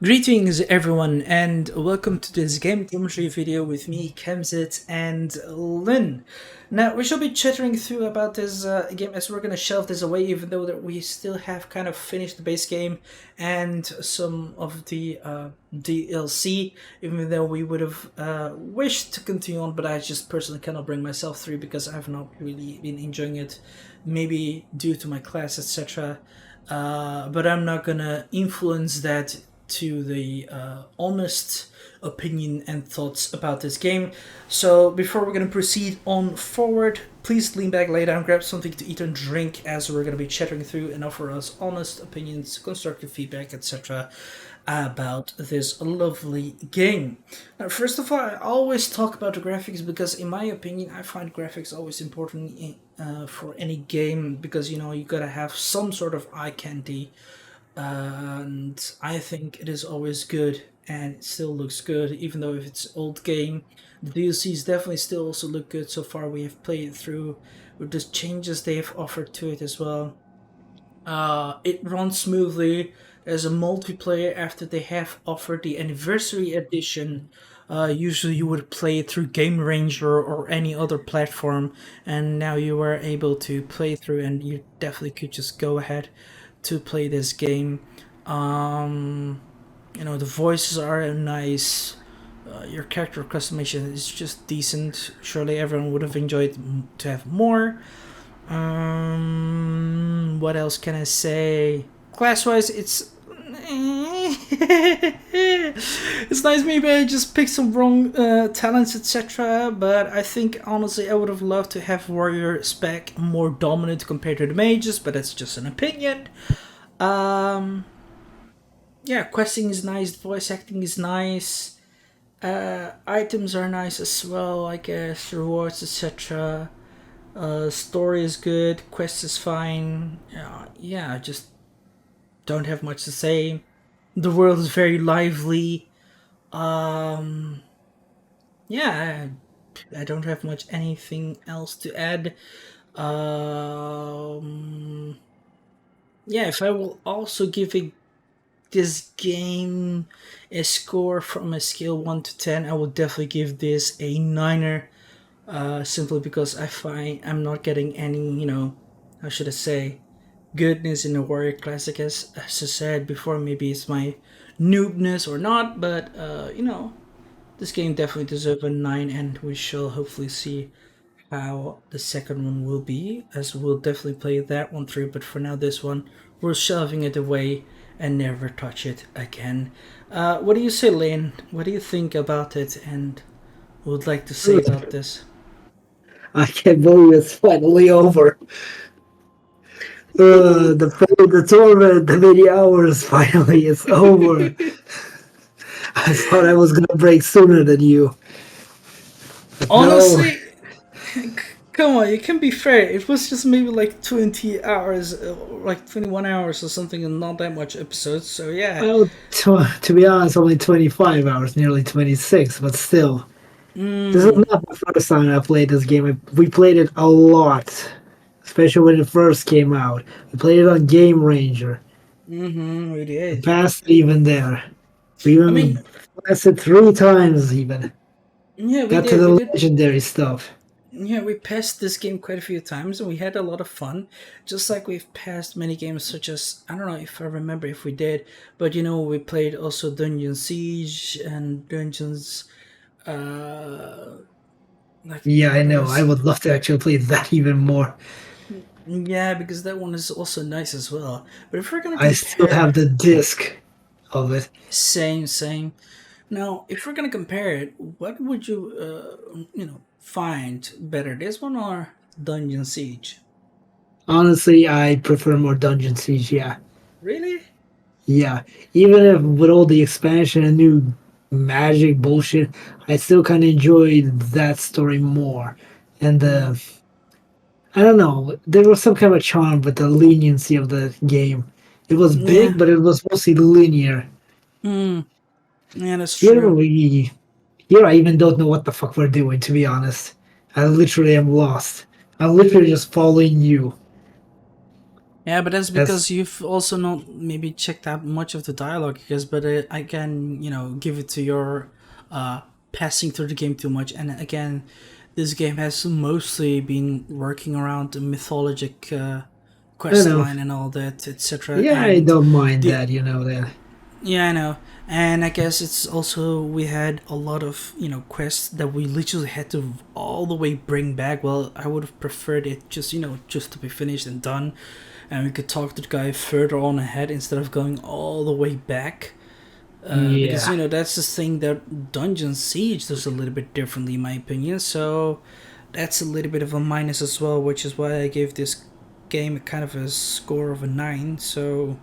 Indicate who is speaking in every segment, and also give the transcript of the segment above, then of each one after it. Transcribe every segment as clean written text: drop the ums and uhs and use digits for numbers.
Speaker 1: Greetings everyone and welcome to this game commentary video with me, Kemzit and Lynn. Now we shall be chattering through about this game as we're gonna shelve this away even though that we still have kind of finished the base game and some of the DLC, even though we would have wished to continue on, but I just personally cannot bring myself through because I've not really been enjoying it, maybe due to my class, etc. But I'm not gonna influence that to the honest opinion and thoughts about this game. So before we're going to proceed on forward, please lean back, lay down, grab something to eat and drink as we're going to be chattering through and offer us honest opinions, constructive feedback, etc. about this lovely game. Now, first of all, I always talk about the graphics because, in my opinion, I find graphics always important for any game because you gotta have some sort of eye candy, and I think it is always good and it still looks good even though if it's old game. The DLCs definitely still also look good so far. We have played it through with the changes they have offered to it as well. It runs smoothly. There's a multiplayer after they have offered the anniversary edition. Usually you would play it through Game Ranger or any other platform, and now you are able to play through, and you definitely could just go ahead to play this game. The voices are nice. Your character customization is just decent. Surely everyone would have enjoyed to have more. What else can I say? Class-wise, it's it's nice. Maybe I just picked some wrong talents, etc. But I think honestly, I would have loved to have warrior spec more dominant compared to the mages. But that's just an opinion. Um, yeah, questing is nice. Voice acting is nice. Items are nice as well. I guess rewards, etc. Story is good. Quest is fine. Yeah, I just don't have much to say. The world is very lively. Yeah, I don't have much anything else to add. Yeah, if I will also give this game a score from a scale 1 to 10, I will definitely give this a 9er. Simply because I find I'm not getting any, how should I say, goodness in the Warrior Classic. As I said before, maybe it's my noobness or not, but this game definitely deserves a 9, and we shall hopefully see how the second one will be, as we'll definitely play that one through. But for now, this one, we're shelving it away and never touch it again. What do you say, Lane? What do you think about it, and would like to say about this?
Speaker 2: I can't believe it's finally over. The tournament, the many hours, finally it's over. I thought I was gonna break sooner than you. But no,
Speaker 1: Honestly, come on, you can be fair. It was just maybe like 20 hours, like 21 hours or something, and not that much episodes. So yeah.
Speaker 2: well, to be honest, only 25 hours, nearly 26, but still. This is
Speaker 1: Mm,
Speaker 2: not the first time I played this game. We played it a lot, especially when it first came out. We played it on Game Ranger.
Speaker 1: we
Speaker 2: We
Speaker 1: did.
Speaker 2: passed it even there. We
Speaker 1: I mean,
Speaker 2: even passed it 3 times even.
Speaker 1: yeah, we
Speaker 2: Got to
Speaker 1: did. We
Speaker 2: the
Speaker 1: did.
Speaker 2: legendary stuff.
Speaker 1: Yeah, we passed this game quite a few times, and we had a lot of fun. Just like we've passed many games, such as I don't know if I remember if we did, but we played also Dungeon Siege and Dungeons. Like
Speaker 2: Yeah, I
Speaker 1: what
Speaker 2: know. I
Speaker 1: else?
Speaker 2: would love to actually play that even more.
Speaker 1: Yeah, because that one is also nice as well. But if we're gonna
Speaker 2: I still
Speaker 1: compare,
Speaker 2: have the disc of it.
Speaker 1: same. Now, if we're gonna compare it, what would you, find better, this one or Dungeon Siege?
Speaker 2: Honestly, I prefer more Dungeon Siege. Yeah,
Speaker 1: Really?
Speaker 2: yeah. Even if with all the expansion and new magic bullshit, I still kind of enjoyed that story more. And
Speaker 1: Mm,
Speaker 2: I don't know, there was some kind of charm with the leniency of the game. It was
Speaker 1: yeah.
Speaker 2: big, but it was mostly linear.
Speaker 1: Mm, yeah, that's
Speaker 2: Here
Speaker 1: true.
Speaker 2: we, here I even don't know what the fuck we're doing. To be honest, I literally am lost. I'm literally just following you.
Speaker 1: Yeah, but that's
Speaker 2: That's
Speaker 1: because you've also not maybe checked out much of the dialogue, because but I can give it to your uh, passing through the game too much, and again, this game has mostly been working around the mythologic
Speaker 2: I
Speaker 1: quest
Speaker 2: know.
Speaker 1: line and all that, etc.
Speaker 2: Yeah, I
Speaker 1: And
Speaker 2: don't mind
Speaker 1: the
Speaker 2: that. You know that.
Speaker 1: yeah, I know. And I guess it's also we had a lot of quests that we literally had to all the way bring back. Well, I would have preferred it just just to be finished and done, and we could talk to the guy further on ahead instead of going all the way back. Because
Speaker 2: Yeah.
Speaker 1: that's the thing that Dungeon Siege does a little bit differently, in my opinion. So that's a little bit of a minus as well, which is why I gave this game a kind of a score of a 9. So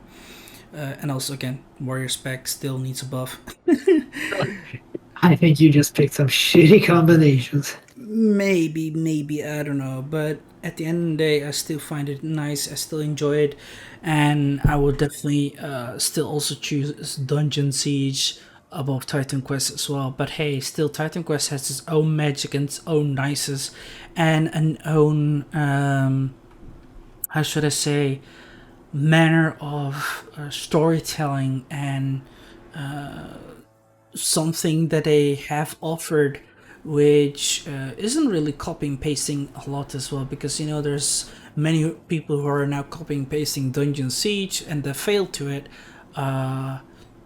Speaker 1: and also again, Warrior Spec still needs a buff.
Speaker 2: I think you just picked some shitty combinations.
Speaker 1: Maybe I don't know, but at the end of the day, I still find it nice. I still enjoy it, and I will definitely still also choose Dungeon Siege above Titan Quest as well. But hey, still Titan Quest has its own magic and its own nices, and an own how should I say manner of storytelling and something that they have offered which isn't really copying pasting a lot as well, because there's many people who are now copying pasting Dungeon Siege and they failed to it.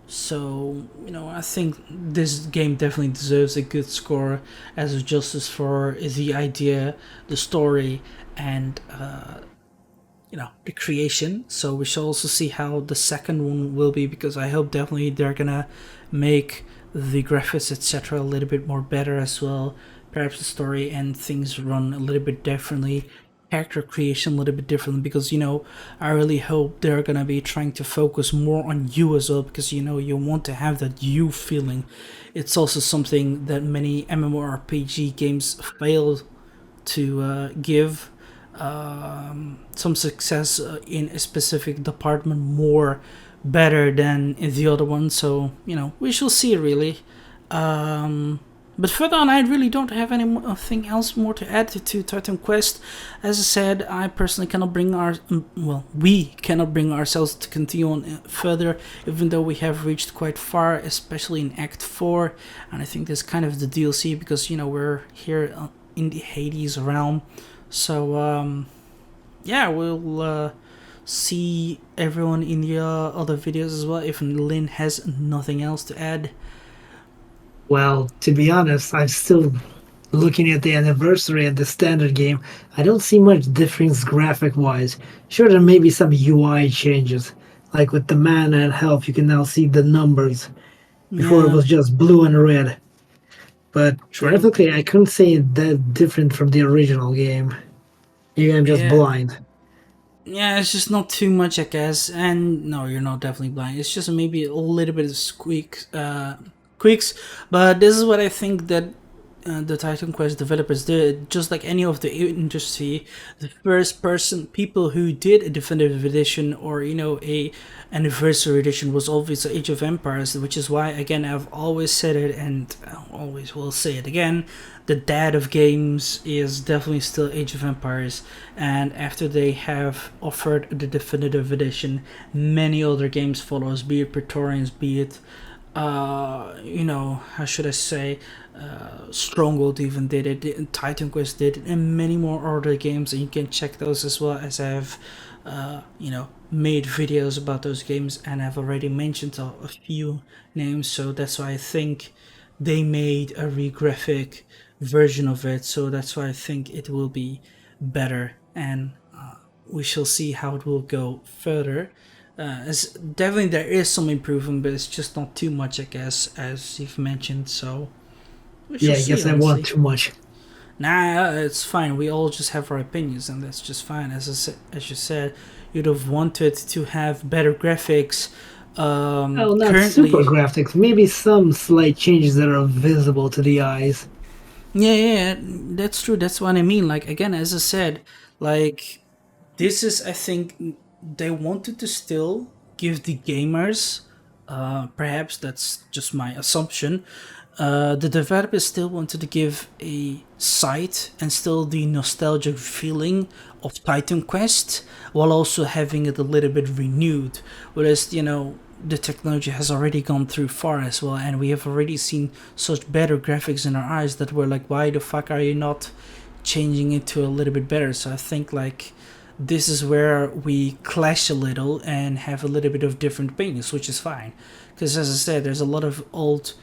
Speaker 1: So I think this game definitely deserves a good score as a justice for the idea, the story, and the creation. So we shall also see how the second one will be, because I hope definitely they're gonna make the graphics etc a little bit more better as well. Perhaps the story and things run a little bit differently, character creation a little bit differently, because I really hope they're gonna be trying to focus more on you as well, because you want to have that you feeling. It's also something that many MMORPG games fail to give some success in a specific department more better than in the other one. So we shall see really. But further on, I really don't have anything else more to add to Titan Quest. As I said, I personally cannot bring we cannot bring ourselves to continue on further, even though we have reached quite far, especially in Act 4. And I think that's kind of the DLC, because we're here in the Hades realm. So yeah, we'll see everyone in the other videos as well. If Lynn has nothing else to add.
Speaker 2: Well, to be honest, I'm still looking at the anniversary and the standard game. I don't see much difference graphic wise. Sure, there may be some UI changes. Like with the mana and health, you can now see the numbers. Before it
Speaker 1: Yeah,
Speaker 2: was just blue and red. But
Speaker 1: true.
Speaker 2: graphically, I couldn't say it that different from the original game. Maybe I'm just
Speaker 1: Yeah,
Speaker 2: blind.
Speaker 1: yeah, it's just not too much, I guess. And no, you're not definitely blind. It's just maybe a little bit of tweaks. But this is what I think that the Titan Quest developers did. Just like any of the industry, the first person people who did a definitive edition or a anniversary edition was always Age of Empires, which is why again I've always said it and I always will say it again. The dad of games is definitely still Age of Empires, and after they have offered the definitive edition, many other games follows, be it Praetorians, be it how should I say, Stronghold even did it, Titan Quest did it, and many more other games, and you can check those as well, as I've, made videos about those games, and I've already mentioned a few names, so that's why I think they made a re-graphic version of it, so that's why I think it will be better, and we shall see how it will go further. As definitely there is some improvement, but it's just not too much, I guess, as you've mentioned. So we shall
Speaker 2: Yeah, I
Speaker 1: see,
Speaker 2: guess I want
Speaker 1: honestly.
Speaker 2: too much.
Speaker 1: Nah, it's fine. We all just have our opinions, and that's just fine. As you said, you'd have wanted to have better graphics.
Speaker 2: Well, not super
Speaker 1: Currently,
Speaker 2: graphics. Maybe some slight changes that are visible to the eyes.
Speaker 1: yeah, that's true. That's what I mean. Like again, as I said, like this is, I think, they wanted to still give the gamers, perhaps that's just my assumption, The developers still wanted to give a sight and still the nostalgic feeling of Titan Quest while also having it a little bit renewed. Whereas, the technology has already gone through far as well, and we have already seen such better graphics in our eyes that we're like, why the fuck are you not changing it to a little bit better? So I think like this is where we clash a little and have a little bit of different opinions, which is fine. Because as I said, there's a lot of old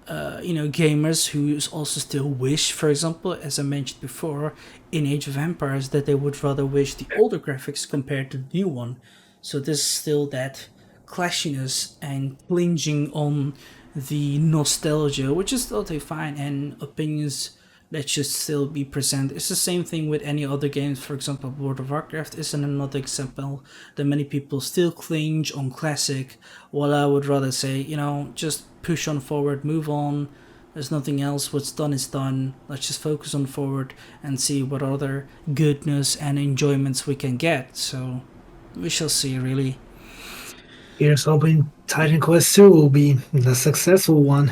Speaker 1: gamers who also still wish, for example, as I mentioned before, in Age of Empires, that they would rather wish the older graphics compared to the new one. So there's still that clashiness and clinging on the nostalgia, which is totally fine, and opinions that should still be present. It's the same thing with any other games. For example, World of Warcraft isn't another example that many people still cling on classic, while I would rather say, just push on forward, move on. There's nothing else. What's done is done. Let's just focus on forward and see what other goodness and enjoyments we can get. So we shall see, really.
Speaker 2: Here's hoping Titan Quest 2 will be the successful one.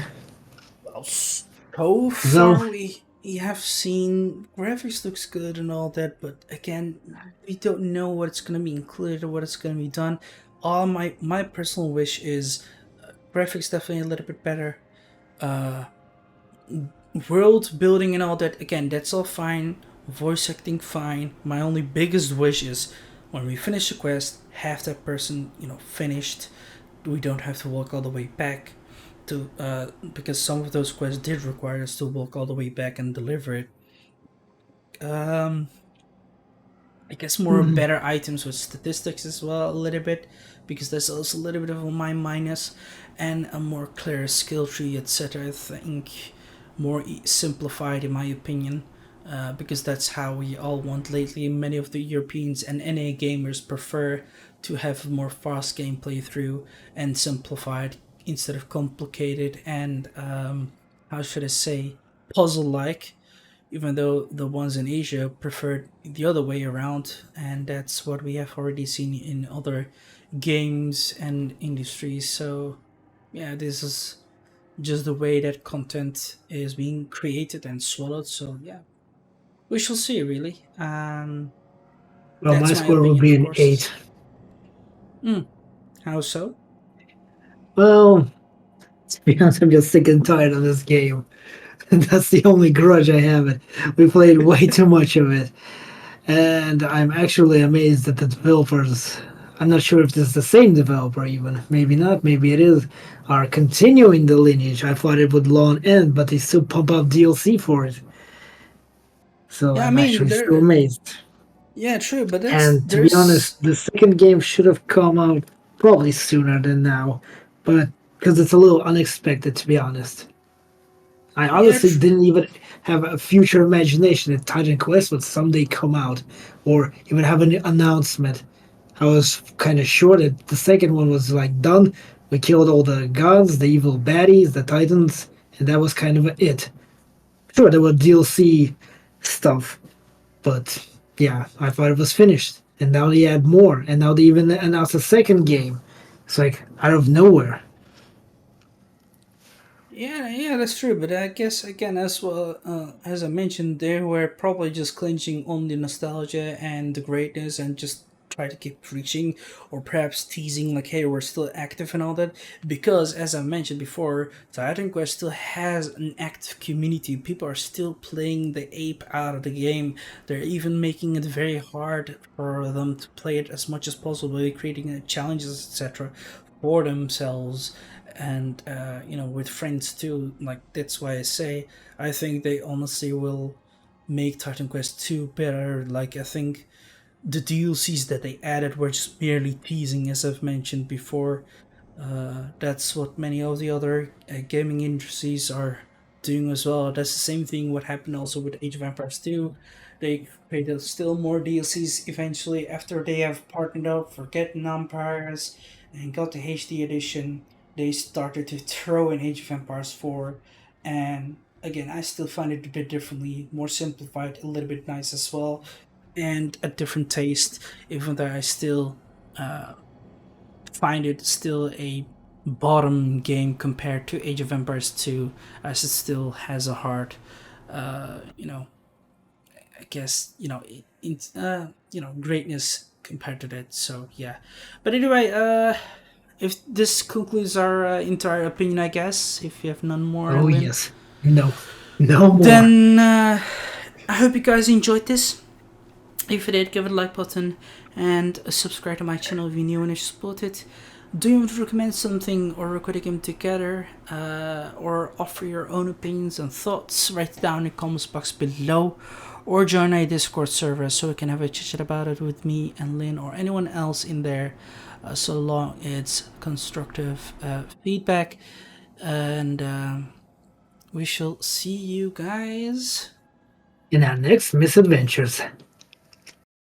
Speaker 1: Well, so
Speaker 2: Though,
Speaker 1: far we have seen graphics looks good and all that, but again, we don't know what's gonna be included or what it's gonna be done. All my personal wish is graphics definitely a little bit better. Uh, World building and all that. Again, that's all fine. Voice acting fine. My only biggest wish is when we finish a quest, have that person finished. We don't have to walk all the way back to because some of those quests did require us to walk all the way back and deliver it. Um, I guess more
Speaker 2: mhm,
Speaker 1: better items with statistics as well a little bit, because there's also a little bit of a minus, and a more clear skill tree, etc. I think more simplified in my opinion. Because that's how we all want lately. Many of the Europeans and NA gamers prefer to have more fast gameplay through and simplified instead of complicated and how should I say, puzzle like, even though the ones in Asia preferred the other way around, and that's what we have already seen in other games and industries. So, yeah, this is just the way that content is being created and swallowed. So, yeah, we shall see, really.
Speaker 2: well, my
Speaker 1: That's my
Speaker 2: score would
Speaker 1: opinion,
Speaker 2: be
Speaker 1: of
Speaker 2: an
Speaker 1: course.
Speaker 2: 8.
Speaker 1: Mm, how so?
Speaker 2: Well, to be honest, I'm just sick and tired of this game. That's the only grudge I have. It. We played way too much of it. And I'm actually amazed that the developers, I'm not sure if this is the same developer even, maybe not, maybe it is, are continuing the lineage. I thought it would long end, but they still pump out DLC for it. So
Speaker 1: Yeah, I
Speaker 2: I'm
Speaker 1: mean,
Speaker 2: actually still
Speaker 1: there.
Speaker 2: amazed.
Speaker 1: Yeah, true, but
Speaker 2: And to be honest,
Speaker 1: there's.
Speaker 2: the second game should have come out probably sooner than now, but because it's a little unexpected, to be honest. I
Speaker 1: Yeah,
Speaker 2: honestly didn't even have a future imagination that Titan Quest would someday come out or even have an announcement. I was kind of sure that the second one was like done. We killed all the gods, the evil baddies, the titans, and that was kind of it. Sure, there were DLC stuff, but yeah, I thought it was finished. And now they add more, and now they even announced a second game. It's like out of nowhere.
Speaker 1: Yeah, that's true. But I guess again, as well as I mentioned, they were probably just clinching on the nostalgia and the greatness, and just try to keep preaching, or perhaps teasing like, "Hey, we're still active and all that." Because as I mentioned before, Titan Quest still has an active community. People are still playing the ape out of the game. They're even making it very hard for them to play it as much as possible, creating challenges, etc., for themselves and with friends too. Like, that's why I say I think they honestly will make Titan Quest 2 better. Like, I think the DLCs that they added were just merely teasing, as I've mentioned before. That's what many of the other gaming industries are doing as well. That's the same thing what happened also with Age of Empires 2. They created still more DLCs eventually after they have partnered up for Getting Empires and got the HD edition. They started to throw in Age of Empires 4, and again, I still find it a bit differently, more simplified, a little bit nice as well, and a different taste, even though I still uh, find it still a bottom game compared to Age of Empires 2, as it still has a heart. You know, I guess greatness compared to that. So yeah, but anyway, if this concludes our entire opinion, I guess if you have none more,
Speaker 2: Oh
Speaker 1: Lynn,
Speaker 2: yes. No. No more.
Speaker 1: then I hope you guys enjoyed this. If you did, give it a like button and subscribe to my channel if you're new and if you support it. Do you want to recommend something or record a game together, or offer your own opinions and thoughts? Write it down in the comments box below, or join a Discord server so we can have a chit chat about it with me and Lynn or anyone else in there, so long it's constructive feedback. And we shall see you guys
Speaker 2: In our next misadventures.